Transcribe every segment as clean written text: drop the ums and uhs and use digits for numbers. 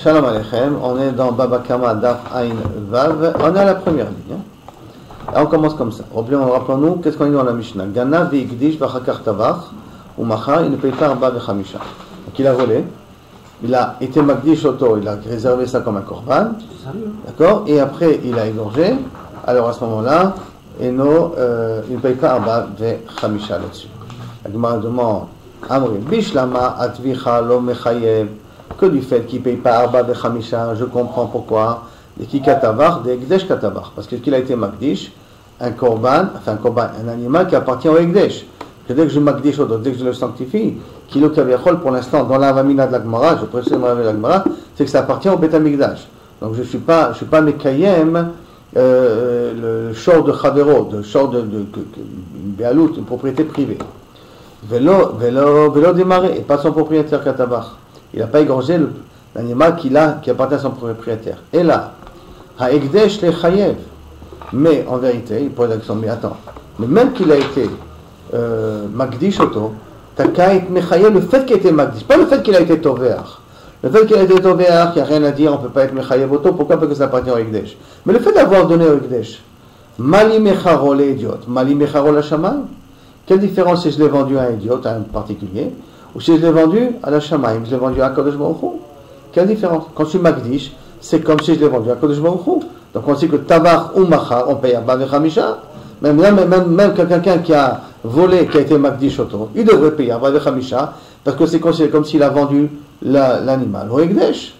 Shalom Aleichem, on est dans Baba Kama Daf Ain Vav, on est à la première ligne. Et on commence comme ça. Rappelons-nous, qu'est-ce qu'on dit dans la Mishnah? Gana ve'ikdish v'chakar tavach, ou machar, il ne paye pas arba v'chamisha. Donc il a volé, il a été magdish auto, il a réservé ça comme un korban, d'accord? Et après il a égorgé, alors à ce moment-là, il ne paye pas arba v'chamisha là-dessus. La Gemara demande, Amri, bishlama atvicha lo mechayev, que du fait qu'il ne paye pas arba v'chamisha, je comprends pourquoi. Et qui katavar, des ekdesh katavar, parce qu'il a été magdish, un korban, un animal qui appartient au ekdesh. Que dès que je magdish, dès que je le sanctifie, kilo kaviachol, pour l'instant, dans la vamina de la Gemara, je précise dans la vamina de la Gemara, c'est que ça appartient au Bet Hamikdash. Donc je ne suis pas mekayem, le shor de chavero, le shor de béalout, une propriété privée. Vélo démarré, et pas son propriétaire katavar. Il n'a pas égorgé l'animal qui appartient à son propriétaire. Et là, ha-ekdesh le chayev. Mais en vérité, il pose la question, mais attends, mais même qu'il a été magdish auto, t'as qu'à être mechayev le fait qu'il a été magdish, pas le fait qu'il a été tovéach. Le fait qu'il a été tovéach, il n'y a rien à dire, on ne peut pas être mechayev auto, pourquoi? Parce que ça appartient au ekdesh. Mais le fait d'avoir donné au ekdesh, mali mecharo les idiotes, mali mecharo la shamayim. Quelle différence si je l'ai vendu à un idiote, à un particulier, ou si je l'ai vendu à la shamayim, je l'ai vendu à Kadosh Baruch Hu? Quelle différence? Quand je suis magdish, c'est comme si je l'ai vendu à Kadosh Baruch Hu. Donc on sait que tavar ou machar, on paye arba v'chamisha. Même quelqu'un qui a volé, qui a été magdish auto, il devrait payer arba v'chamisha, parce que c'est considéré comme s'il a vendu l'animal au ekdesh.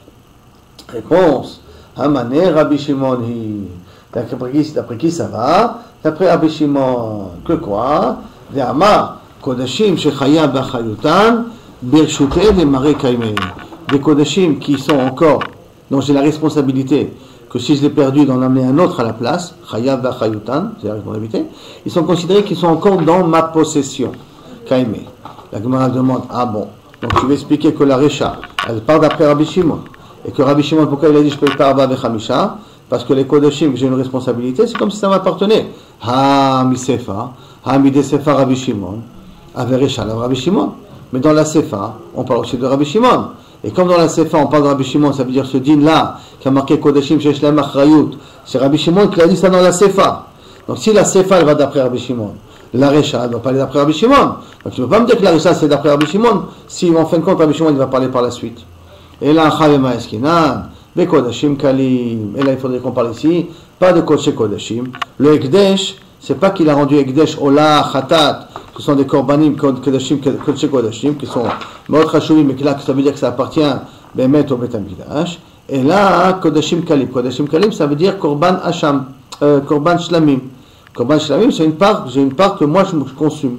Réponse. Hamane Rabbi Shimon hi. D'après qui ça va? D'après Rabbi Shimon. Que quoi? Ve'amar kodashim shechayav b'achayutan birshutei v'marei kaimei. Des kodashim qui sont encore, dont j'ai la responsabilité que si je l'ai perdu, d'en amener un autre à la place, chayav v'achayutan, c'est la responsabilité, ils sont considérés qu'ils sont encore dans ma possession. Kaimei. La Gemara demande, ah bon, donc tu veux expliquer que la Recha, elle part d'après Rabbi Shimon, et que Rabbi Shimon, pourquoi il a dit je paye pas arba v'chamisha? Parce que les kodashim, que j'ai une responsabilité, c'est comme si ça m'appartenait. Ha mi sefa, ha mi de sefa Rabbi Shimon, avec Recha, Rabbi Shimon. Mais dans la sefa, on parle aussi de Rabbi Shimon. Et comme dans la sefa, on parle de Rabbi Shimon, ça veut dire ce din-là, qui a marqué kodashim shesh lahem achrayut, c'est Rabbi Shimon qui a dit ça dans la sefa. Donc si la sefa, elle va d'après Rabbi Shimon, la Recha, elle ne va pas aller d'après Rabbi Shimon. Donc tu ne peux pas me dire que la Recha, c'est d'après Rabbi Shimon, si en fin de compte, Rabbi Shimon, il va parler par la suite. Et là, chavema eskinan, ve kodashim kalim. Et là, il faudrait qu'on parle ici, pas de kodesh kodashim. Le ekdesh, c'est pas qu'il a rendu ekdesh ola, khatat, ce sont des korbanim, kodashim, kodesh kodashim, qui sont מאוד חשובים, mais là, ça veut dire que ça appartient באמת au Bet Hamikdash. Et là, kodashim kalim. Kodashim kalim, ça veut dire korban hacham, korban shlamim. Korban shlamim, c'est j'ai une part que moi je consume.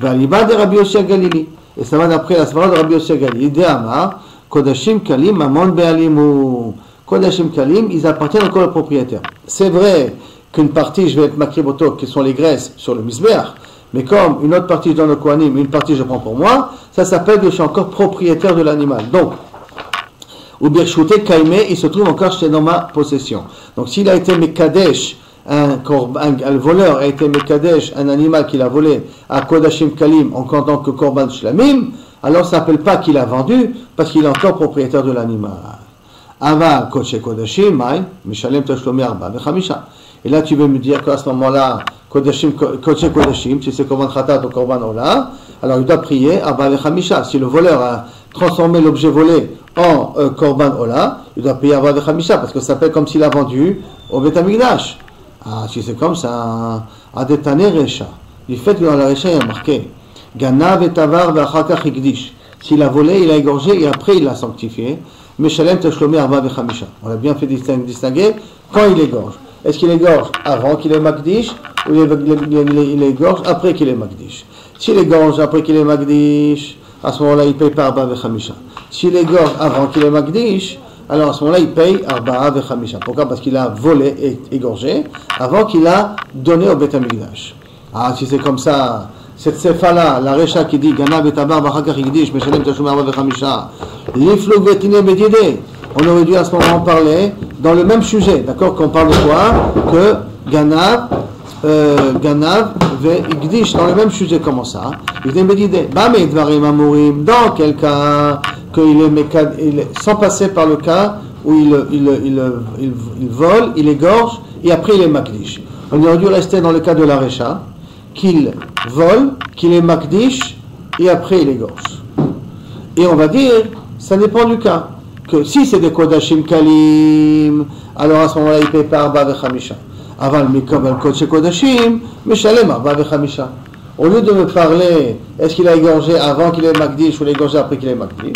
V'aliba de Rabbi Yossi Galili. Et ça va d'après la svara de Rabbi Yossi Galili. Idéama, kodashim kalim, mamon be'alimu. Kodashim kalim, ils appartiennent encore au propriétaire. C'est vrai qu'une partie, je vais être makriboto, qui sont les graisses sur le misbeach, mais comme une autre partie je donne au kohanim, une partie je prends pour moi, ça s'appelle que je suis encore propriétaire de l'animal. Donc, ou birshute kaime, il se trouve encore dans ma possession. Donc s'il a été mekadesh, le voleur a été mekadesh, un animal qu'il a volé à kodashim kalim en tant que korban shlamim, alors ça ne s'appelle pas qu'il a vendu, parce qu'il est encore propriétaire de l'animal. Ava kodesh kodashim, mai, mishalem tashlomi arba v'chamisha. Et là tu veux me dire qu'à ce moment-là, kodashim, si c'est korban khatat ou korban ola, alors il doit prier arba v'chamisha. Si le voleur a transformé l'objet volé en korban ola, il doit payer arba v'chamisha, parce que ça s'appelle comme s'il a vendu au Bet Hamikdash. Ah, si c'est comme ça, adetane recha. Du fait que dans la recha il y a marqué ganav et tavar v'achakach ikdish. S'il a volé, il a égorgé et après il l'a sanctifié. Meshalem tashlomi arba v'chamisha. On a bien fait distinguer quand il égorge. Est-ce qu'il égorge avant qu'il ait magdish ou il égorge après qu'il ait magdish? S'il égorge après qu'il ait magdish, à ce moment-là il paye pas arba v'chamisha. S'il égorge avant qu'il ait magdish, alors à ce moment-là il paye arba v'chamisha. Pourquoi? Parce qu'il a volé et égorgé avant qu'il a donné au Bet Hamikdash. Ah, si c'est comme ça, cette sefa-là, la Recha qui dit Ganav et Tabar v'achakach ikdish meshalem tashlomi arba v'chamisha, liflug v'tine bedideh. On aurait dû à ce moment parler dans le même sujet, d'accord, qu'on parle de quoi? Que Ganav Ganav ve'igdish, dans le même sujet, comment ça? Il me dit, dans quel cas sans passer par le cas où il vole, il égorge, et après il est makdish. On aurait dû rester dans le cas de l'arécha, qu'il vole, qu'il est makdish, et après il égorge. Et on va dire, ça dépend du cas. Que si c'est des kodashim kalim, alors à ce moment-là, il paye par arba vechamisha. Avant le kodesh kodashim, meshalem arba vechamisha. Au lieu de me parler, est-ce qu'il a égorgé avant qu'il ait makdish ou il a égorgé après qu'il ait makdish,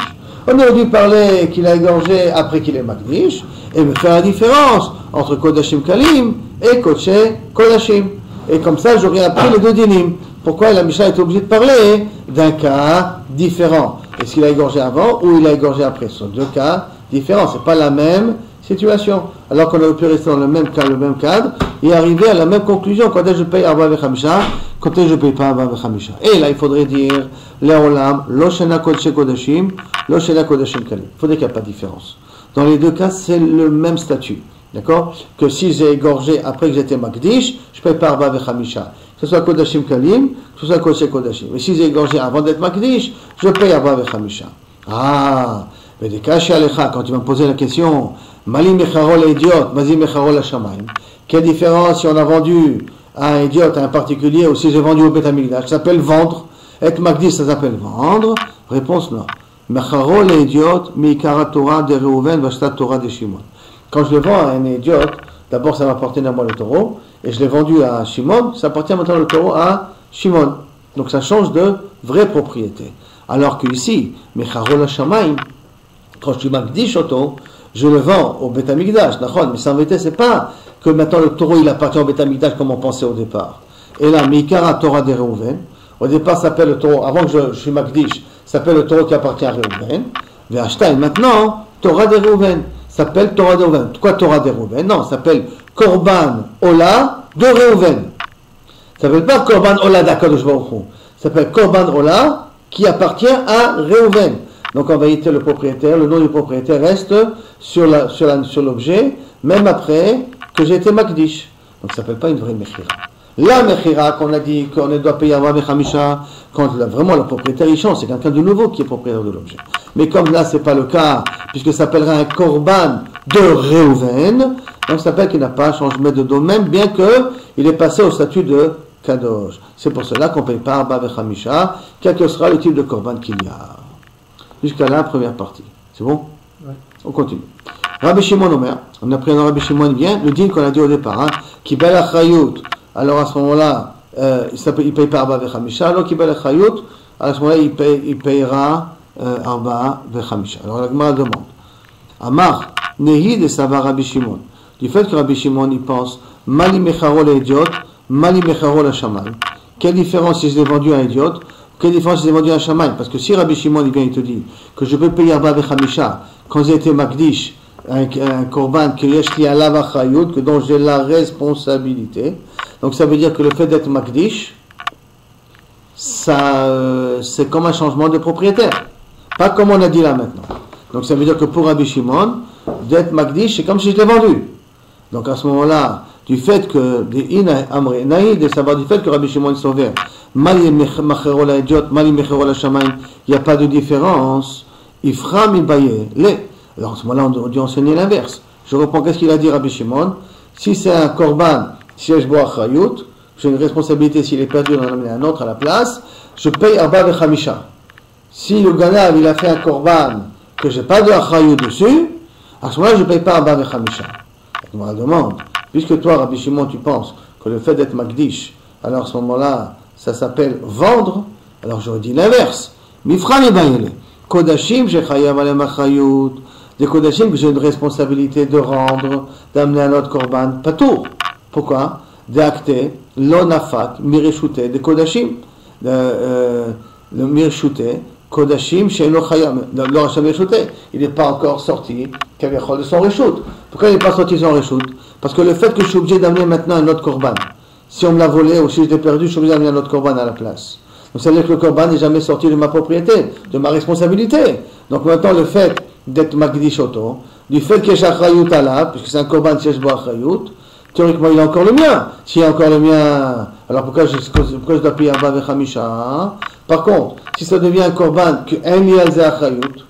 on aurait dû parler qu'il a égorgé après qu'il ait makdish et me faire la différence entre kodashim kalim et kodesh kodashim. Et comme ça, j'aurais appris les deux dinim. Pourquoi la Mishnah est obligée de parler d'un cas différent? Est-ce qu'il a égorgé avant ou il a égorgé après? Ce sont deux cas différents, c'est pas la même situation. Alors qu'on aurait pu rester dans le même cas, le même cadre, et arriver à la même conclusion. Quand je paye arba vechamisha, quand je ne paye pas arba vechamisha. Et là, il faudrait dire, Léolam, lo shena kodesh kodashim, lo shena kodashim kalim. Il faudrait qu'il n'y ait pas de différence. Dans les deux cas, c'est le même statut. D'accord? Que si j'ai égorgé après que j'étais makdish, je ne paye pas arba vechamisha. Que ce soit kodashim kalim, que ce soit kodesh kodashim. Mais si j'ai égorgé avant d'être makdish, je paye arba vechamisha. Ah, mais des cas chez Alecha, quand tu vas me poser la question, Mali mecharol idiot, Mazi mecharol hashamayim. Quelle différence si on a vendu à un idiot, à un particulier, ou si j'ai vendu au Beth Amikdash? Ça s'appelle vendre. Être makdish, ça s'appelle vendre. Réponse non. Mecharol idiot, Mikara Torah de Reuven, Vashta Torah de Shimon. Quand je le vends à un idiot, d'abord ça m'appartient à moi le taureau, et je l'ai vendu à Shimon, ça appartient maintenant le taureau à Shimon. Donc ça change de vraie propriété. Alors que ici, Mecharol hashamayim, quand je suis makdish auto, je le vends au Beth Amikdash, mais ça en vérité, c'est pas que maintenant le taureau il appartient au Beth Amikdash comme on pensait au départ. Et là, Mikara Torah de Reuven, au départ ça s'appelle le taureau, avant que je suis makdish, ça s'appelle le taureau qui appartient à Reuven, Ve'ashtaï, maintenant, Torah de Reuven, ça s'appelle Torah de Reuven. Pourquoi Torah de Reuven? Non, ça s'appelle Korban Ola de Reuven. Ça s'appelle pas Korban Ola d'Akadosh Baruch Hu. Ça s'appelle Korban Ola qui appartient à Reuven. Donc en vérité, le propriétaire, le nom du propriétaire reste sur l'objet, même après que j'ai été makdish. Donc ça ne s'appelle pas une vraie mechira. La mechira qu'on a dit qu'on doit payer arba vechamisha, quand vraiment le propriétaire il change, c'est quelqu'un de nouveau qui est propriétaire de l'objet. Mais comme là c'est pas le cas, puisque ça s'appellera un korban de Reuven, donc ça s'appelle qu'il n'a pas changement de domaine, bien qu'il est passé au statut de kadosh. C'est pour cela qu'on ne paye pas arba vechamisha, quel que sera le type de korban qu'il y a. Jusqu'à la première partie. C'est bon? Ouais. On continue. Rabbi Shimon Omer, on a pris dans Rabbi Shimon bien le din qu'on a dit au départ, hein, qui bel achayut. Alors à ce moment-là, il paye pas arba vechamisha, alors qui bel achayut, à ce moment-là, il payera arba vechamisha. Alors la Gemara demande, Amar, nehi de savar Rabbi Shimon, du fait que Rabbi Shimon il pense, mali mecharol idiot, mali mecharol hashamayim. Quelle différence si je l'ai vendu à un idiot? Quelle différence si j'ai vendu un shaman? Parce que si Rabbi Shimon il vient et te dit que je peux payer arba vechamisha quand j'ai été makdish, un korban que yesh li alav achayut, que dont j'ai la responsabilité, donc ça veut dire que le fait d'être makdish, ça c'est comme un changement de propriétaire, pas comme on a dit là maintenant. Donc ça veut dire que pour Rabbi Shimon, d'être makdish c'est comme si je l'ai vendu. Donc à ce moment-là, du fait que de savoir du fait que Rabbi Shimon est sauvé, il n'y a pas de différence. Alors en ce moment-là, on doit enseigner l'inverse. Je reprends qu'est-ce qu'il a dit Rabbi Shimon. Si c'est un korban, si je bois achayut, j'ai une responsabilité s'il est perdu, on en amène un autre à la place, je paye arba vechamisha. Si le ganav il a fait un korban que j'ai pas de achayut dessus, à ce moment-là je paye pas arba vechamisha. On me demande, puisque toi Rabbi Shimon tu penses que le fait d'être makdish, alors à ce moment-là ça s'appelle vendre, alors j'aurais dit l'inverse. Mifran et bayele. Kodashim, j'ai chayav alem achayut. Des kodashim que j'ai une responsabilité de rendre, d'amener un autre korban, pas tout. Pourquoi? Des actes, l'onafak, mireshute, des kodashim. Le mireshute, kodashim, chez lo chayav, l'oracham mireshute. Il n'est pas encore sorti, de son reshut. Pourquoi il n'est pas sorti de son reshut? Parce que le fait que je suis obligé d'amener maintenant un autre korban, si on me l'a volé ou si je l'ai perdu, je suis obligé d'amener un autre korban à la place. Donc ça veut dire que le korban n'est jamais sorti de ma propriété, de ma responsabilité. Donc maintenant le fait d'être makdish auto, du fait que j'ai achrayut alav, puisque c'est un korban si je bois achrayut, théoriquement il a encore le mien. S'il a encore le mien, alors pourquoi je dois payer Arba Vechamisha? Par contre, si ça devient un korban que en li al ze achrayut,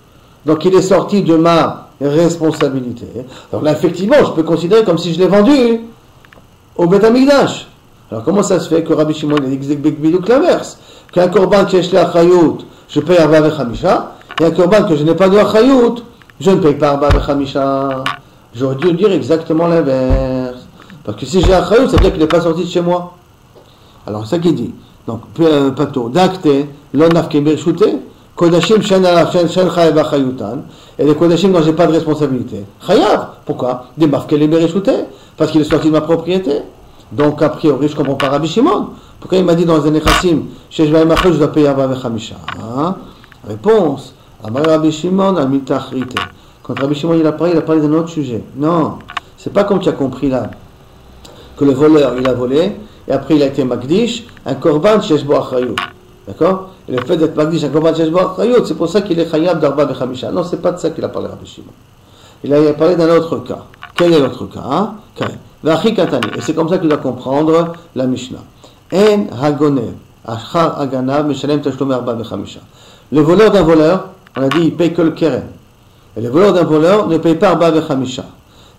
donc il est sorti de ma responsabilité, alors là effectivement je peux considérer comme si je l'ai vendu au Beth Amikdash. Alors comment ça se fait que Rabbi Shimon il dit que l'inverse, qu'un korban qui est chez achrayut, je paye Arba Vechamisha, et un korban que je n'ai pas de achrayut, je ne paye pas Arba Vechamisha. J'aurais dû dire exactement l'inverse. Parce que si j'ai achrayut, ça veut dire qu'il n'est pas sorti de chez moi. Alors c'est ça qu'il dit. Donc, pato, d'acte, l'on nafke bershute, kodashim shen chayav achayutan, et les kodashim dont j'ai pas de responsabilité. Chayav, pourquoi? Des mafke les bershute, parce qu'il est sorti de ma propriété. Donc, a priori, je comprends pas Rabbi Shimon. Pourquoi il m'a dit dans les nechassim, chez Jvaïm Achay, je dois payer Arba Vechamisha? Réponse, Amar Rabbi Shimon al mitachrite. Quand Rabbi Shimon il a parlé d'un autre sujet. Non, c'est pas comme tu as compris là, que le voleur, il a volé, et après il a été Magdish, un korban sheshbo achrayut. D'accord? Et le fait d'être Magdish, un korban sheshbo achrayut, c'est pour ça qu'il est chayav d'Arba Vechamisha. Non, c'est pas de ça qu'il a parlé Rabbi Shimon. Il a parlé d'un autre cas. Quel est l'autre cas? Vachi katani. Et c'est comme ça qu'il doit comprendre la Mishnah. En hagonev, achar aganav, meshalem tashlom Arba Vechamisha. Le voleur d'un voleur, on a dit, il paye que le keren. Et le voleur d'un voleur ne paye pas Arba Vechamisha.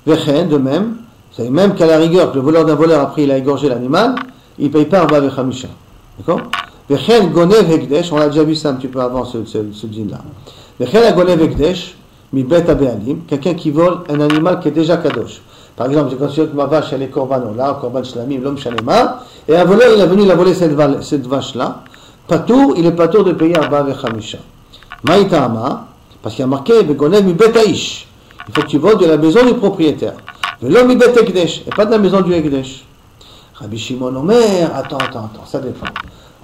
Vechen, de même, c'est même qu'à la rigueur, que le voleur d'un voleur, après il a égorgé l'animal, il ne paye pas Arba Vechamisha. D'accord? Vechen gonev hekdesh, on l'a déjà vu ça un petit peu avant ce dîne-là. Vechen gonev hekdesh, mi bet abealim, quelqu'un qui vole un animal qui est déjà kadosh. Par exemple, j'ai considéré que ma vache, elle est korban ola, korban shlamim, l'homme shalema, et un voleur, il est venu, il a volé cette vache-là. Patour, il est patour de payer Arba Vechamisha. Maïtama, parce qu'il y a marqué, vegonev mi bet aish. Il faut que tu voles de la maison du propriétaire. L'homme il bet ekdesh, et pas de la maison du ekdesh. Rabbi Shimon Omer, attends, ça dépend.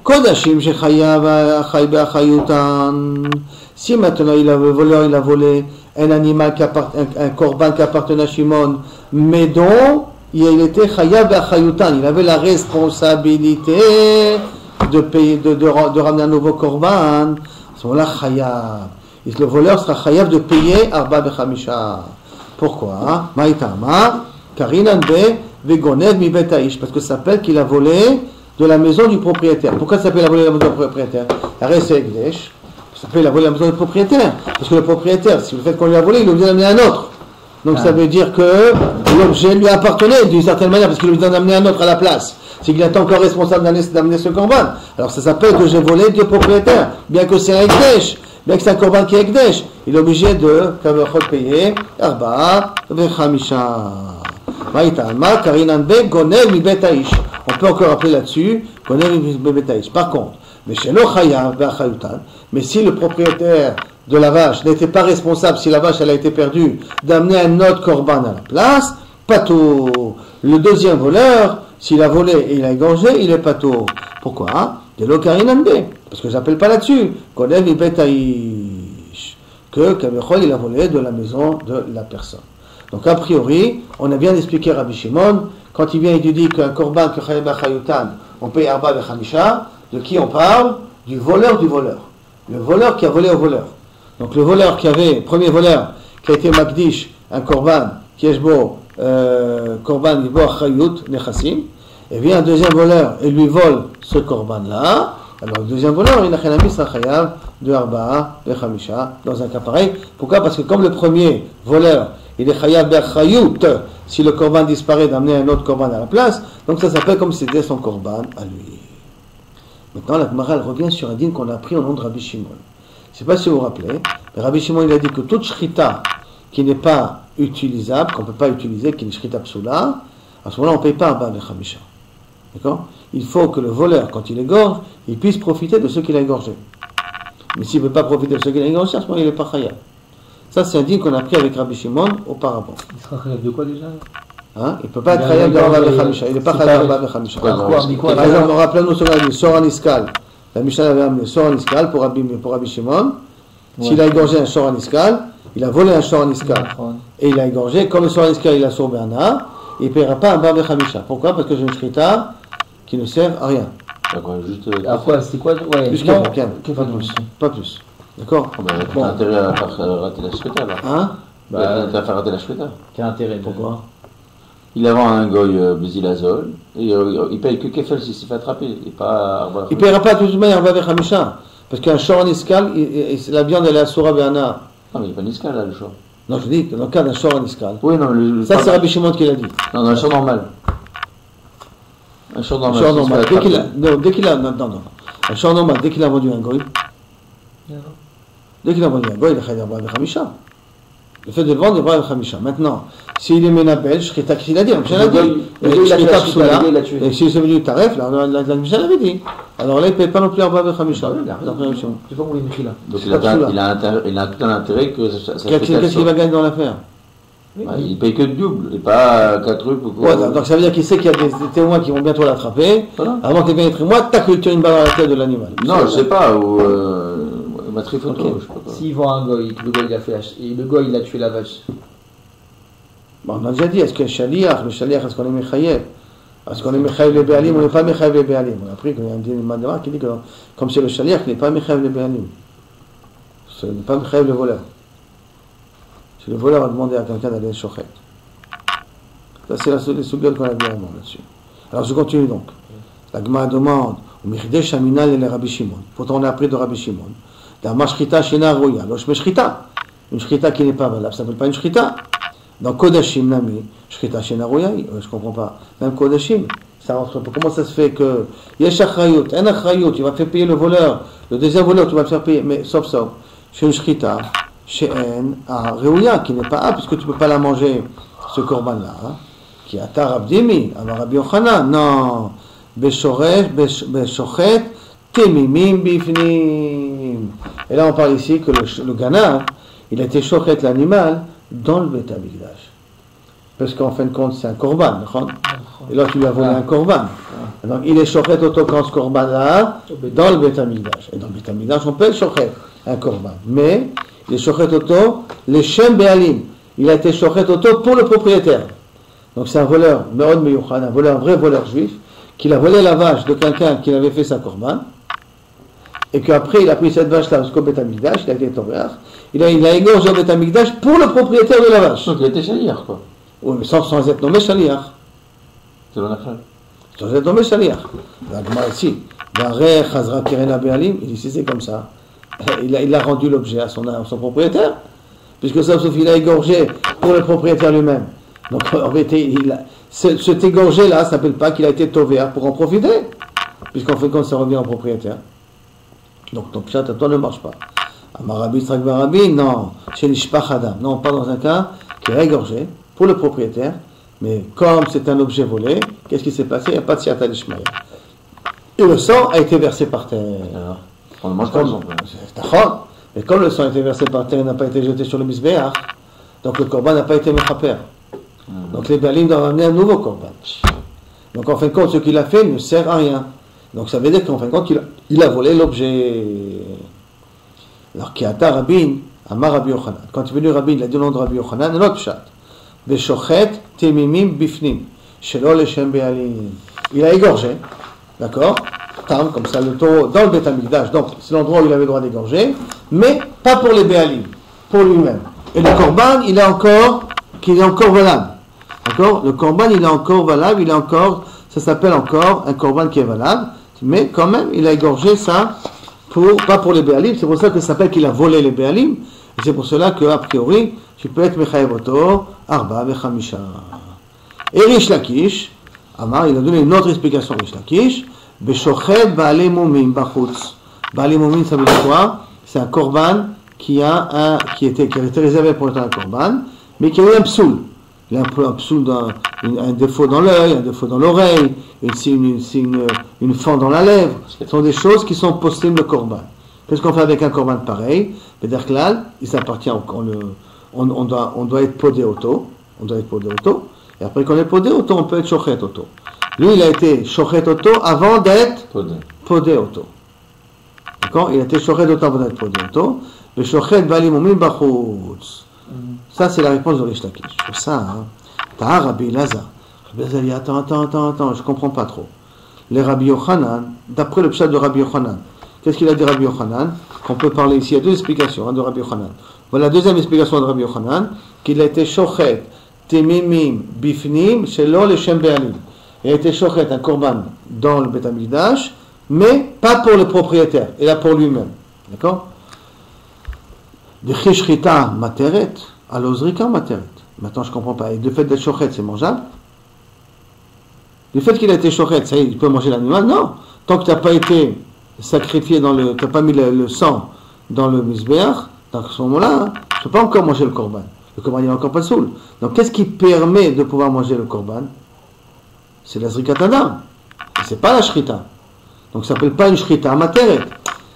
Kodashim shechayav achay beachayutan. Si maintenant le voleur il a volé un animal un korban qui appartenait à Shimon, mais dont il était chayav beachayutan, il avait la responsabilité de payer, de ramener un nouveau korban. À ce moment-là, chayav. Et le voleur sera chayav de payer Arba Vechamisha. Pourquoi? Maïtama, Karinan be, Vegonev mi betaish, parce que ça s'appelle qu'il a volé de la maison du propriétaire. Pourquoi ça s'appelle la volé de la maison du propriétaire? Arrête c'est Ekdesh, ça s'appelle la volé de la maison du propriétaire. Parce que le propriétaire, si le fait qu'on lui a volé, il est obligé d'amener un autre. Donc ça veut dire que l'objet lui appartenait d'une certaine manière, parce qu'il est obligé d'en amener un autre à la place. C'est qu'il est encore responsable d'amener ce korban. Alors ça s'appelle que j'ai volé du propriétaire, bien que c'est un Ekdesh. Bien que c'est un korban qui est Ekdesh, il est obligé de payer Arba Vechamisha. Maïtama, Karinan be, Gonev mi betaish. On peut encore appeler là-dessus Gonev mi betaish. Par contre, mais si le propriétaire de la vache n'était pas responsable, si la vache elle a été perdue, d'amener un autre korban à la place, pato. Le deuxième voleur, s'il a volé et il a égorgé, il est pato. Pourquoi? De l'Okarinan be. Parce que j'appelle pas là-dessus. Gonev mi betaish. Que Kavechol il a volé de la maison de la personne. Donc a priori, on a bien expliqué Rabbi Shimon, quand il vient et il dit qu'un korban que chayav b'achayutan, on paye Arba Vechamisha, de qui on parle? Du voleur du voleur. Le voleur qui a volé au voleur. Donc le voleur premier voleur, qui a été Magdish, un korban, qui est korban yishbo achayut nechassim, et vient un deuxième voleur et lui vole ce korban-là. Alors le deuxième voleur, il a sera chayav de Arba Vechamisha dans un cas pareil. Pourquoi? Parce que comme le premier voleur, il est chayav be'achayut, si le korban disparaît, d'amener un autre korban à la place, donc ça s'appelle comme si c'était son korban à lui. Maintenant, la Gemara revient sur un din qu'on a pris au nom de Rabbi Shimon. Je ne sais pas si vous vous rappelez, mais Rabbi Shimon il a dit que toute shrita qui n'est pas utilisable, qu'on ne peut pas utiliser, qui est une shrita psoula, à ce moment-là on ne paye pas Arba Vechamisha. D'accord? Il faut que le voleur, quand il égorge, il puisse profiter de ce qu'il a égorgé. Mais s'il ne veut pas profiter de ce qu'il a égorgé, à ce moment-là il n'est pas chayav. Ça, c'est un din qu'on a pris avec Rabbi Shimon auparavant. Il sera chayav de quoi déjà? Il ne peut pas être chayav de Arba Vechamisha. Il n'est pas chayav de Arba Vechamisha. Par exemple, rappelons-nous sur la dit Sor Aniskal. La Mishnah avait amené Sor Aniskal pour Rabbi Shimon. S'il a égorgé un Sor Aniskal, il a volé un Sor Aniskal. Et il a égorgé, comme le Sor Aniskal il a sauvé un âne, il ne paiera pas un Arba Vechamisha. Pourquoi? Parce que j'ai une shrita qui ne sert à rien. D'accord, juste. C'est quoi? Ouais, jusqu'à pas plus. D'accord? Quel intérêt à faire rater la shkita là? Hein? T'as fait rater la shkita. Quel intérêt? Pourquoi? Il a vendu un goy Bézilazol, et il paye que Kefel s'il s'est fait attraper, et pas Arba. Il ne paiera pas de toute manière Arba Vechamisha. Parce qu'un shor en iskal, la viande elle est assoura Béana. Non, mais il n'y a pas d'escale là, le short. Non, je dis que dans le cas d'un shor en iskal. Oui, non, ça, c'est Rabbi Shimon qui l'a dit. Non, un short normal. Un short normal. Un shor normal. Un shor normal, dès qu'il a vendu un goy. Dès qu'il a vendu un goy, il a fait Arba Vechamisha. Le fait de le vendre, il va à Khamisha. Maintenant, s'il est ménabel, Shrita, qu'est-ce qu'il a dit? Et si c'est venu Taref, la Michel avait dit. Alors là, il ne paye pas non plus Arba Khamisha. C'est pas pour les Michila. Donc il a tout un intérêt que ça fait. Qu'est-ce qu'il va gagner dans l'affaire? Il paye que le double, et pas 4 rues ou quoi. Donc ça veut dire qu'il sait qu'il y a des témoins qui vont bientôt l'attraper. Avant qu'il vienne être moi, tac, il tire une balle dans la tête de l'animal. Non, je ne sais pas. Matriphoto, je sais pas quoi. S'il vend un goy, que le goy il a fait et le goy il a tué la vache. Bon, on a déjà dit, est-ce que le shaliach, est-ce qu'on est mechayev? Est-ce qu'on est mechayev les béalim ou on n'est pas mechayev les béalim? On a appris qu'il y a un mandemar qui dit que comme c'est le shaliach, il n'est pas mechayev les béalim. Ce n'est pas mechayev le voleur. Si le voleur a demandé à quelqu'un d'aller shochet. Ça c'est la sougade qu'on a dit avant là-dessus. Alors je continue donc. La Gemara demande, Mirdesh Shaminal et les Rabbi Shimon. Pourtant on a appris de Rabbi Shimon. Une shrita qui n'est pas valable, ça ne s'appelle pas une shrita. Dans Kodashim Nami, shrita shena roya, je ne comprends pas. Même Kodashim, ça rentre pas. Comment ça se fait que Yesh achrayut, en achrayut, tu vas faire payer le voleur, le deuxième voleur, tu vas le faire payer, mais sauf ça, chez une shrita, chez un roya qui n'est pas apte, puisque tu ne peux pas la manger, ce korban-là, hein, qui est à Tarabdimi, à Rabbi Yochanan, non, Beshochet, Temimim bifnim. Et là on parle ici que le ganav, il a été shochet l'animal dans le Beth Amikdash. Parce qu'en fin de compte c'est un korban. Et là tu lui as volé un korban. Donc il est shochet auto quand ce korban là dans le Beth Amikdash. Et dans le Beth Amikdash on peut être shochet un korban. Mais il est shochet auto les shem be'alim. Il a été shochet auto pour le propriétaire. Donc c'est un voleur, me'od meyuchan, un vrai voleur juif, qu'il a volé la vache de quelqu'un qui avait fait sa korban. Et qu'après il a pris cette vache-là jusqu'au Beth Amikdash, il a été toréach, il a égorgé au Beth Amikdash pour le propriétaire de la vache. Donc il a été shaliach, quoi. Oui, mais sans être nommé shaliach. C'est l'on a fait. Sans être nommé shaliach. La Gemara ici, Vareh Chazra Kirena Be'alim, il dit si c'est comme ça, il a rendu l'objet à son propriétaire, puisque sauf il a égorgé pour le propriétaire lui-même. Donc en vérité, cet égorgé-là, ça ne s'appelle pas qu'il a été tovéach pour en profiter, puisqu'en fait quand ça revient au propriétaire. Donc ton pshat à toi ne marche pas. Amarabi, Strakbarabi, non. Chez l'Ishpach Adam, non, pas dans un cas qui est égorgé pour le propriétaire, mais comme c'est un objet volé, qu'est-ce qui s'est passé? Il n'y a pas de siata d'Ishmael. Et le sang a été versé par terre. Alors, on ne mange pas le sang. Mais comme le sang a été versé par terre et n'a pas été jeté sur le misbéach, donc le korban n'a pas été mechaper. Donc les Béalim doivent amener un nouveau korban. Donc en fin de compte, ce qu'il a fait ne sert à rien. Donc ça veut dire qu'en fin de compte, il a volé l'objet. Alors qui a Rabin, Amar Rabbi Yochanan. Quand il est venu Rabin, il a dit le nom de Rabbi Yochanan, un autre pshat. Beshochet temimim bifnim. Shelo leshem be'alim. Il a égorgé, d'accord, tam, comme ça, le taureau, dans le Beth Amikdash. Donc c'est l'endroit où il avait le droit d'égorger, mais pas pour les Béalim, pour lui-même. Et le korban, il est encore valable. D'accord? Le korban, il est encore valable, ça s'appelle encore un korban qui est valable. Mais quand même, il a égorgé ça, pas pour les Béalim, c'est pour ça que ça s'appelle qu'il a volé les Béalim, et c'est pour cela qu'a priori, tu peux être Mechayev Oto, Arba, Vechamisha. Et Rish Lakish, Amar, il a donné une autre explication, Rish Lakish, Beshochet Baalei Mumim Bachutz. Baalei Mumim, ça veut dire quoi? C'est un korban qui était réservé pour être un korban, mais qui a eu un psoul. Il y a un psoul, un défaut dans l'œil, un défaut dans l'oreille, une fente dans la lèvre. Ce sont des choses qui sont possibles de korban. Qu'est-ce qu'on fait avec un korban pareil? Bederklal, il s'appartient, on doit être podé auto. On doit être podé auto. Et après qu'on est podé auto, on peut être shochet auto. Lui, il a été shochet auto avant d'être podé auto. D'accord? Il a été shochet auto avant d'être podé auto. Le shochet baalei mumim bachutz. Ça, c'est la réponse de Rish Lakish. C'est ça, hein. T'as Rabbi Elazar. Rabbi Elazar dit, attends, je comprends pas trop. Les Rabbi Yochanan, d'après le pshat de Rabbi Yochanan, qu'est-ce qu'il a dit Rabbi Yochanan? Qu'on peut parler ici, il y a deux explications de Rabbi Yochanan. Voilà la deuxième explication de Rabbi Yochanan, qu'il a été shochet, temimim bifnim shelo leshem be'alim. Il a été shochet un korban dans le Beth Amikdash, mais pas pour le propriétaire, et là pour lui-même. D'accord? De chishrita materet, alozrika materet. Maintenant, je ne comprends pas. Et le fait d'être shochet, c'est mangeable? Le fait qu'il a été shochet, ça y est, il peut manger l'animal? Non. Tant que tu n'as pas été sacrifié tu n'as pas mis le sang dans le misbéach, dans ce moment-là, hein, je ne peux pas encore manger le korban. Le korban, il n'est encore pas saoul. Donc, qu'est-ce qui permet de pouvoir manger le korban? C'est la zrikat adam. Ce n'est pas la shrita. Donc, ça ne s'appelle pas une shrita materet.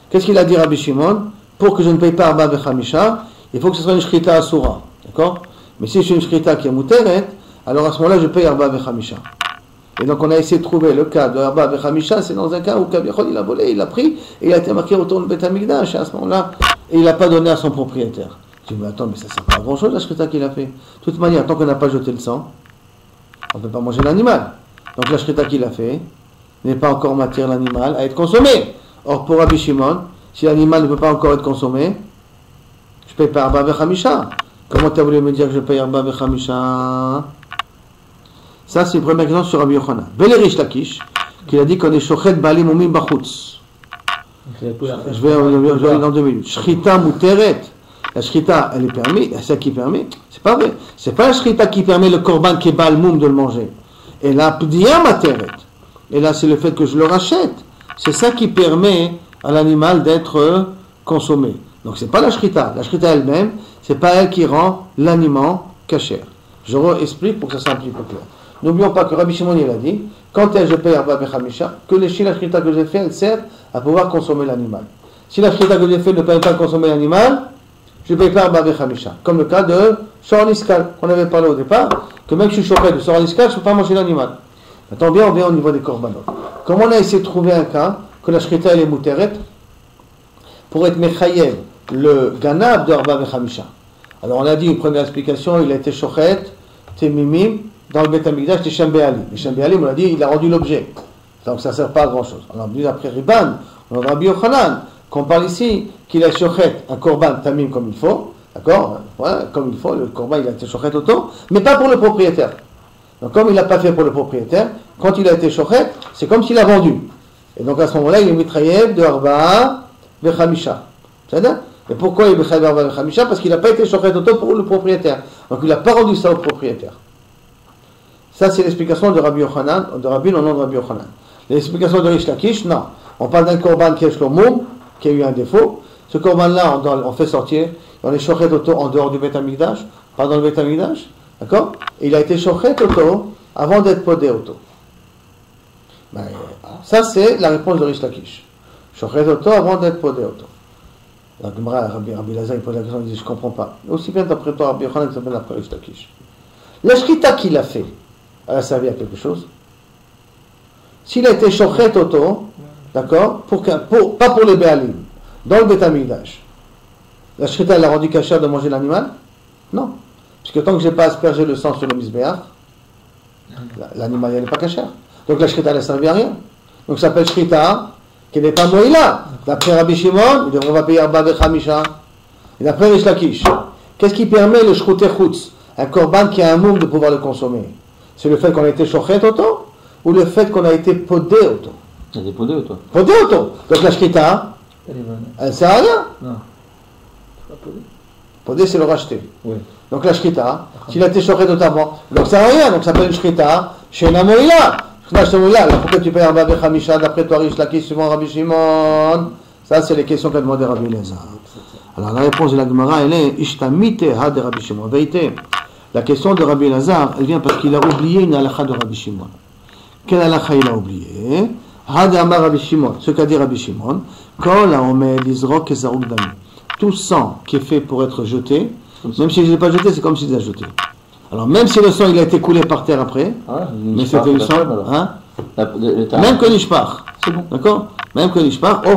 Qu'est-ce qu'il a dit Rabbi Shimon? Pour que je ne paye pas arba vechamisha, il faut que ce soit une shrita asura. D'accord? Mais si c'est une shrita qui est muteret, alors à ce moment-là, je paye arba vechamisha. Et donc, on a essayé de trouver le cas de arba vechamisha, c'est dans un cas où Kabiachol, il a volé, il a pris, et il a été marqué autour du Beth Amikdash, et à ce moment-là, il n'a pas donné à son propriétaire. Je dis, mais attends, mais ça ne sert pas à grand-chose, la shrita qu'il a fait. De toute manière, tant qu'on n'a pas jeté le sang, on ne peut pas manger l'animal. Donc, la shrita qu'il a fait n'est pas encore matière l'animal à être consommé. Or, pour Rabbi Shimon, si l'animal ne peut pas encore être consommé, je ne paye pas arba vechamisha. Comment tu as voulu me dire que je paye arba vechamisha? Ça, c'est une première question sur Rabbi Yochanan. Belerish Lakish, qui a dit qu'on est shochet balim umim bachutz. Je vais aller dans 2 minutes. Shrita muteret. La shrita, elle est permise. C'est ça qui permet. C'est pas vrai. C'est pas la shrita qui permet le korban qui est balmoum de le manger. Et la pdia materet. Et là, c'est le fait que je le rachète. C'est ça qui permet à l'animal d'être consommé. Donc, c'est pas la shrita. La shrita elle-même, c'est pas elle qui rend l'aliment kasher. Je réexplique pour que ça soit un petit peu clair. N'oublions pas que Rabbi Shimon il a dit, quand je paye arba vechamisha, que la shrita que j'ai fait, elle sert à pouvoir consommer l'animal. Si la shrita que j'ai fait ne permet pas de consommer l'animal, je ne paye pas arba vechamisha. Comme le cas de Shor Niskal, qu'on avait parlé au départ, que même si je suis chopé de Shor Niskal, je ne peux pas manger l'animal. Maintenant, bien, on vient au niveau des korbanot. Comme on a essayé de trouver un cas, que la shrita elle est muteret, pour être mechayev, le ganab de arba vechamisha. Alors on a dit une première explication, il a été shochet, temimim, dans le Beth Amikdash, c'est Shem Be'alim. Et Shem Be'alim, on a dit, il a rendu l'objet. Donc ça ne sert pas à grand chose. On a dit après Riban, on a Rabbi Yochanan, qu'on parle ici, qu'il a shochet un korban tamim comme il faut, d'accord? Voilà, comme il faut, le korban il a été shochet auto, mais pas pour le propriétaire. Donc comme il n'a pas fait pour le propriétaire, quand il a été shochet, c'est comme s'il a vendu. Et donc à ce moment-là, il est mitrayev de arba vechamisha. C'est-à-dire? Et pourquoi il est mitrayev de arba vechamisha? Parce qu'il n'a pas été shochet auto pour le propriétaire. Donc il n'a pas rendu ça au propriétaire. Ça, c'est l'explication de Rabbi Yochanan, de Rabbi, au nom de Rabbi Yochanan. L'explication de Rish Lakish, non. On parle d'un korban qui est shlomoum, qui a eu un défaut. Ce korban-là, on fait sortir, on est shochet auto en dehors du Beth Amikdash, pas dans le Beth Amikdash, d'accord? Et il a été shochet auto avant d'être podé auto. Ben, ça, c'est la réponse de Rish Lakish. Shochet auto avant d'être podé auto. La Gemara, Rabbi Lazar, il pose la question, il dit, je ne comprends pas. Aussi bien d'après toi, Rabbi Yochanan, qui s'appelle après Rish Lakish. La shrita qu'il a fait, elle a servi à quelque chose. S'il a été shochet auto, d'accord, pas pour les Béalim, dans le Beth Amikdash, la shrita elle a rendu kasher de manger l'animal? Non. Puisque tant que je n'ai pas aspergé le sang sur le misbéach, l'animal n'est pas kasher. Donc la shrita elle a servi à rien. Donc ça s'appelle shrita qui n'est pas moïla. D'après Rabbi Shimon, on va payer arba vechamisha. Et d'après Rish Lakish, qu'est-ce qui permet le shroutei chutz, un korban qui a un moum de pouvoir le consommer? C'est le fait qu'on a été shochet auto ou le fait qu'on a été podé auto? Il a été podé auto. Podé auto. Donc la shrita, elle ne sert à rien. Non. C'est pas podé. Podé, c'est le racheter. Oui. Donc la shrita, s'il a été shochet auto avant, donc ça ne sert à rien. Donc ça s'appelle une shrita chez la moïla. Pourquoi tu payes un babé chamisha d'après toi, Rish Lakish, suivant Rabbi Shimon? Ça, c'est les questions qu'a demandé Rabbi Lazar. Alors la réponse de la Gemara, elle est Ishtamite ha de Rabbi Shimon. Vérité. La question de Rabbi Lazar, elle vient parce qu'il a oublié une halakha de Rabbi Shimon. Quelle halakha il a oublié? Ha de Amar Rabbi Shimon. Ce qu'a dit Rabbi Shimon, Kol haomed lizrok kezaruk dami. Tout sang qui est fait pour être jeté, même s'il n'est pas jeté, c'est comme s'il a jeté. Alors même si le sang il a été coulé par terre après, mais c'était le sang, hein? Même que nishpach, c'est bon. D'accord? Même que nishpach, oh,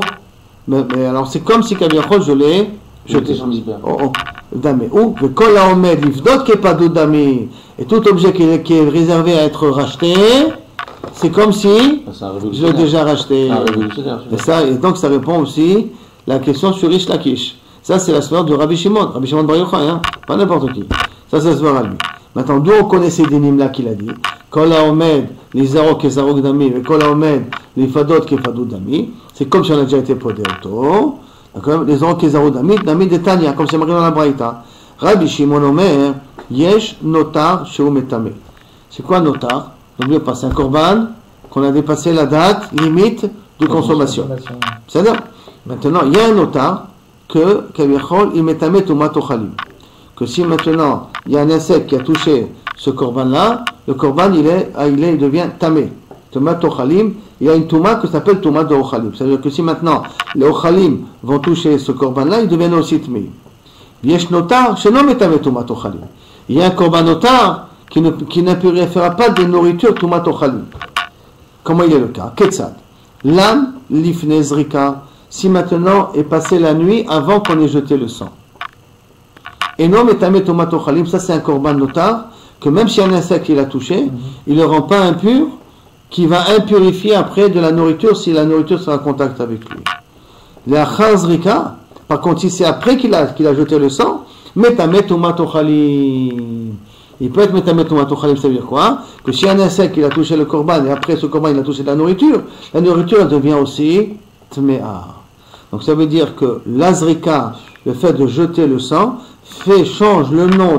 mais alors c'est comme si Kabiachol je l'ai jeté. Oh, damé. Ou le kol haomed livdot kepadou dami. Et tout objet qui est réservé à être racheté, c'est comme si je l'ai déjà racheté. Et donc ça répond aussi la question sur Rish Lakish. Ça c'est la sphère de Rabbi Shimon Bar Yochai, hein? Pas n'importe qui. Ça se voit à lui. Maintenant, d'où on connaît ces dénimes-là qu'il a dit? Kol haomed, les zarok et zarok dami, et kol haomed, les fadot et fadot dami. C'est comme si on a déjà été podé auto. D'accord? Les zarok et zarok dami, dami de Tanya, comme c'est marqué dans la Braïta. Rabbi Shimon Omer, yesh notar sheu metame. C'est quoi notar? N'oubliez pas, c'est un korban qu'on a dépassé la date limite de consommation. C'est-à-dire, maintenant, il y a un notar que Kavichol, il metame tumat ochalim. Que si maintenant il y a un insecte qui a touché ce korban-là, le korban il devient tamé. Tumat ochalim, il y a une touma que s'appelle tumat de ochalim. C'est-à-dire que si maintenant les ochalim vont toucher ce korban-là, ils deviennent aussi tmei. Yesh notar, shenom metame tumat ochalim. Il y a un korban notar qui ne purifiera pas des nourritures tumat ochalim. Comment il est le cas? Ketzad. L'âme lifne zrika, si maintenant est passée la nuit avant qu'on ait jeté le sang. Et non, metame tumat ochalim, ça c'est un korban notar, que même si un insecte il a touché, il ne le rend pas impur, qui va impurifier après de la nourriture si la nourriture sera en contact avec lui. La chazrika, par contre, si c'est après qu'il a jeté le sang, metame tumat ochalim. Il peut être metame tumat ochalim, ça veut dire quoi? Que si un insecte il a touché le korban et après ce korban il a touché de la nourriture devient aussi tmea. Donc ça veut dire que l'azrika, le fait de jeter le sang, change le nom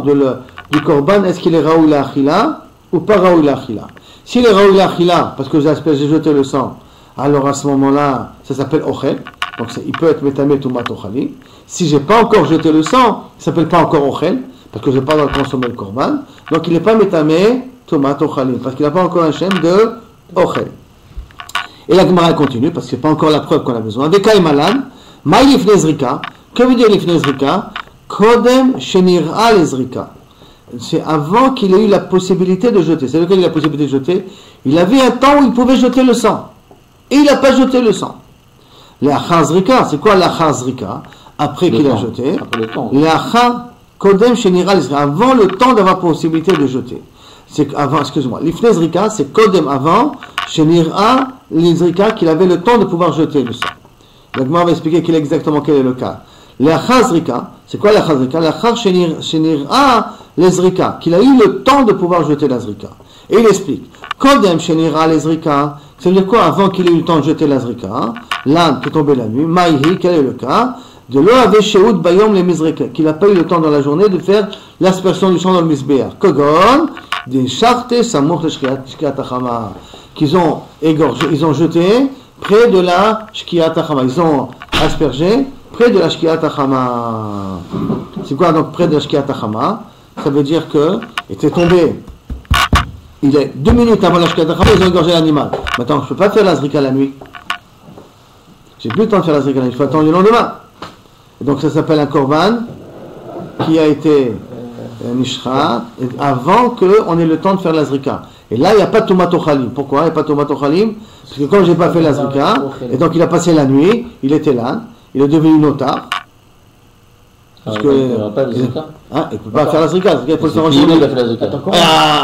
du korban. Est-ce qu'il est raoul achila ou pas raoul achila? S'il est raoul achila, parce que j'ai jeté le sang, alors à ce moment-là, ça s'appelle ochel. Donc il peut être metame tumat ochalim. Si j'ai pas encore jeté le sang, il s'appelle pas encore ochel, parce que je n'ai pas consommer le korban. Donc il n'est pas metame tumat ochalim, parce qu'il n'a pas encore un shem de ochel. Et la Gemara continue, parce que c'est pas encore la preuve qu'on a besoin. Vekai malan, ma lifne zrika. Que veut dire lifne zrika? Kodem shenir'a lezrika. C'est avant qu'il ait eu la possibilité de jeter. C'est lequel il a la possibilité de jeter? Il avait un temps où il pouvait jeter le sang. Et il n'a pas jeté le sang. L'achar zrika, c'est quoi l'achar zrika? Après qu'il a jeté. L'achar kodem shenir'a lezrika. Avant le temps d'avoir possibilité de jeter. C'est avant, excuse-moi. L'ifne zrika, c'est kodem avant shenir'a lezrika, qu'il avait le temps de pouvoir jeter le sang. La Gemara va expliquer exactement quel est le cas. L'achar zrika, c'est quoi l'achar zrika? L'achar shenir'a lezrika, qu'il a eu le temps de pouvoir jeter la zrika. Et il explique. Kodem shenir'a lezrika, ça veut dire quoi? Avant qu'il ait eu le temps de jeter la zrika, l'âne qui est tombé la nuit, maïhi, quel est le cas? De l'eau avait sheout bayom le mizrika, qu'il n'a pas eu le temps dans la journée de faire l'aspersion du sang dans le misbéar. Kogon, des chartes samour de shkiat achama, qu'ils ont égorgé, ils ont jeté près de la shkiat achama. Ils ont aspergé près de la shkiat achama. C'est quoi donc près de la shkiat achama? Ça veut dire que était tombé. Il est 2 minutes avant la shkiat achama, ils ont égorgé l'animal. Maintenant, je ne peux pas faire la zrika la nuit. J'ai plus le temps de faire la zrika la nuit. Il faut attendre le lendemain. Et donc ça s'appelle un korban qui a été nishra avant qu'on ait le temps de faire la zrika. Et là, il n'y a pas de tumat ochalim. Pourquoi il n'y a pas de tumat ochalim? Parce que comme je n'ai pas fait la zrika, et donc il a passé la nuit, il était là, il est devenu notar. Parce que il ne peut pas faire la zrika. Il faut se ranger.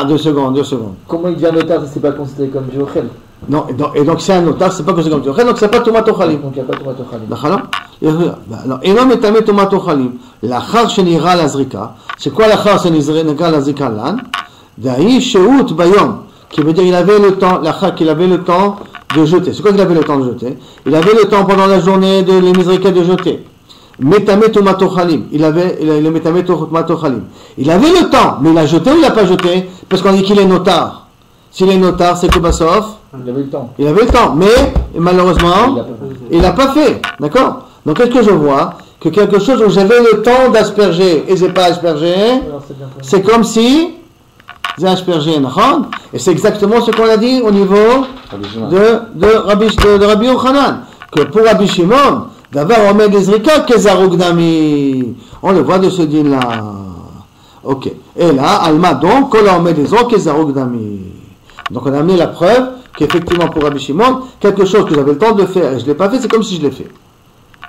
2 secondes. Comment il devient notar si ce n'est pas considéré comme du ochel? Non, et donc c'est un notar, c'est pas considéré comme du ochel, donc c'est pas tumat ochalim. Donc il n'y a pas de tumat ochalim. Et non, metame tumat ochalim. L'achar shenira la zrika. C'est quoi l'achar shenira la zrika lan? Dahi sheout bayom. Qui veut dire il avait le temps, l'achar qu'il avait le temps de jeter. C'est quoi qu'il avait le temps de jeter? Il avait le temps pendant la journée de les misrikas de jeter. Metame tumat ochalim. Il avait le metame tumat ochalim. Il avait le temps, mais il a jeté ou il n'a pas jeté? Parce qu'on dit qu'il est notar. S'il est notar, c'est que Bassof. Il avait le temps. Il avait le temps, mais malheureusement, il n'a pas fait. D'accord? Donc qu'est-ce que je vois? Que quelque chose où j'avais le temps d'asperger et je n'ai pas aspergé, c'est comme si j'ai aspergé, et c'est exactement ce qu'on a dit au niveau de Rabbi Yochanan. Que pour Rabbi Shimon, d'abord on met des zrika kezarugdami. On le voit de ce din-là. Ok. Et là, Alma donc, on met des zrika kezarugdami. Donc on a amené la preuve qu'effectivement pour Rabbi Shimon, quelque chose que j'avais le temps de faire et je ne l'ai pas fait, c'est comme si je l'ai fait.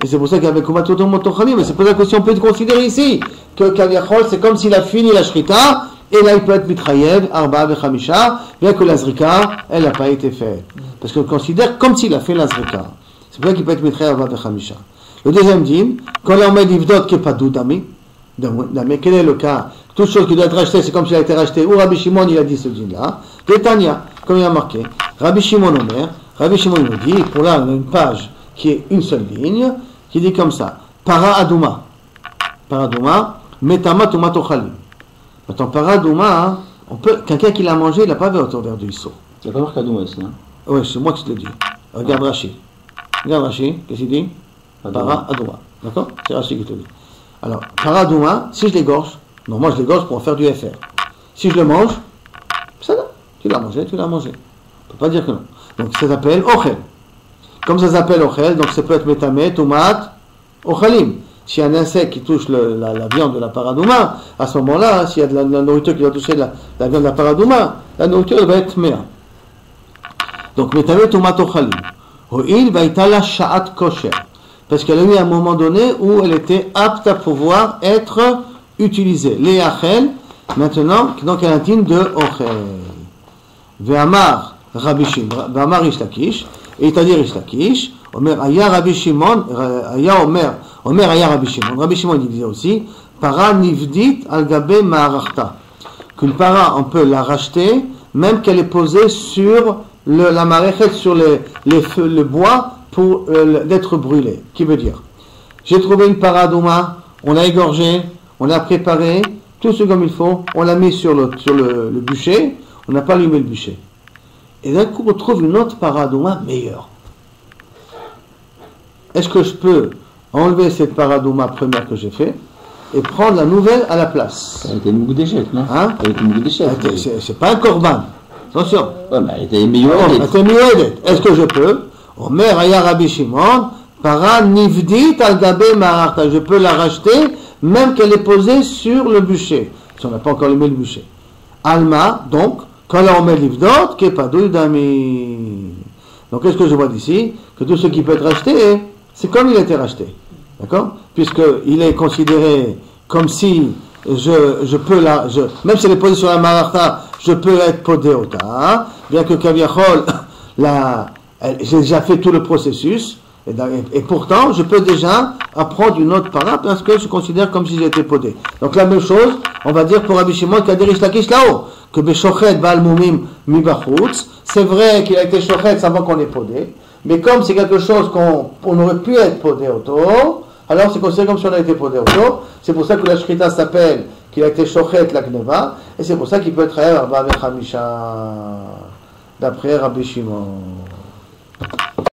Et c'est pour ça qu'avec Kumato Motochami, mais c'est pour ça que si on peut considérer ici que Kaviachol, c'est comme s'il a fini la shrita, et là il peut être mitrayev, arba vechamisha, bien que la zrika, elle n'a pas été faite. Parce qu'on considère comme s'il a fait la zrika. C'est pour ça qu'il peut être mitrayev, arba vechamisha. Le deuxième din, quand on met d'ivdot qui n'est pas doudami, quel est le cas? toute chose qui doit être rachetée, c'est comme s'il a été racheté. Ou Rabbi Shimon, il a dit ce din-là. Tanya, comme il a marqué. Rabbi Shimon Omer, Rabbi Shimon nous dit, pour là, on a une page qui est une seule ligne, qui dit comme ça. Para Adouma. Para Adouma, Metama Tomato Chalim. Maintenant, Para Adouma, quelqu'un qui l'a mangé, il n'a pas au verre du Issou. Il n'y a pas marqué Adouma ici. Hein. Oui, c'est moi qui te le dis. Regarde Rashi. Regarde Rashi, qu'est-ce qu'il dit? Para Adouma. D'accord? C'est Rashi qui te le dit. Alors, Para Adouma, si je l'égorge, non, moi je l'égorge pour en faire du FR. Si je le mange, ça va. Tu l'as mangé, tu l'as mangé. On ne peut pas dire que non. Donc ça s'appelle Ochel. Comme ça s'appelle Ochel, donc ça peut être Metame, Tomat, Ochalim. S'il y a un insecte qui touche la viande de la paradouma, à ce moment-là, s'il y a de la nourriture qui va toucher la viande de la paradouma, la nourriture va être méa. Donc Metame, Tomat, Ochalim. Ho'il vaïtala sha'at kosher. Parce qu'elle a eu un moment donné où elle était apte à pouvoir être utilisée. Les Achel, maintenant, donc elle est intime de Ochel. Ve'amar Rabbi Shimon, Ve'amar Rish Lakish, et il à dire Rish Lakish, Omer Aya Rabbi Shimon, Omer Aya Rabbi Shimon. Rabbi Shimon il disait aussi, para nivdit al gabe ma'arachta. Qu'une para, on peut la racheter, même qu'elle est posée sur la maréchette, sur le bois, pour d'être brûlé. Qui veut dire, j'ai trouvé une para douma, on l'a égorgée, on l'a préparée, tout ce comme il faut, on l'a mis sur le bûcher, on n'a pas allumé le bûcher. Et d'un coup, on trouve une autre paradouma meilleure. Est-ce que je peux enlever cette paradouma première que j'ai fait et prendre la nouvelle à la place? Elle était une boucle d'échec, non? Hein? Elle était une boucle d'échec. C'est pas un korban. Attention. Ouais, mais elle était meilleure. Elle était meilleure. Est-ce que je peux? Omer Aya Rabbi Shimon, para nivdit al gabe ma'arachta. Je peux la racheter, même qu'elle est posée sur le bûcher. Si on n'a pas encore allumé le bûcher. Alma, donc, quand on met l'ivdot, qui est pas d'ami. Donc, qu'est-ce que je vois d'ici? Que tout ce qui peut être racheté, c'est comme il a été racheté. D'accord? Puisqu'il est considéré comme si je peux même si elle est posée sur la marachta, je peux être podéota, bien que Kaviachol, j'ai déjà fait tout le processus, et pourtant, je peux déjà apprendre une autre para parce que je considère comme si j'étais podé. Donc la même chose, on va dire pour Rabbi Shimon qui a des Rish Lakish là-haut, que Beshochet Baal Mumim Mibachutz, c'est vrai qu'il a été Shochet avant qu'on ait podé, mais comme c'est quelque chose qu'on aurait pu être podé auto, alors c'est considéré comme si on a été podé auto. C'est pour ça que la Shrita s'appelle qu'il a été Shochet la Gneva, et c'est pour ça qu'il peut être Arba Vechamisha, d'après Rabbi Shimon.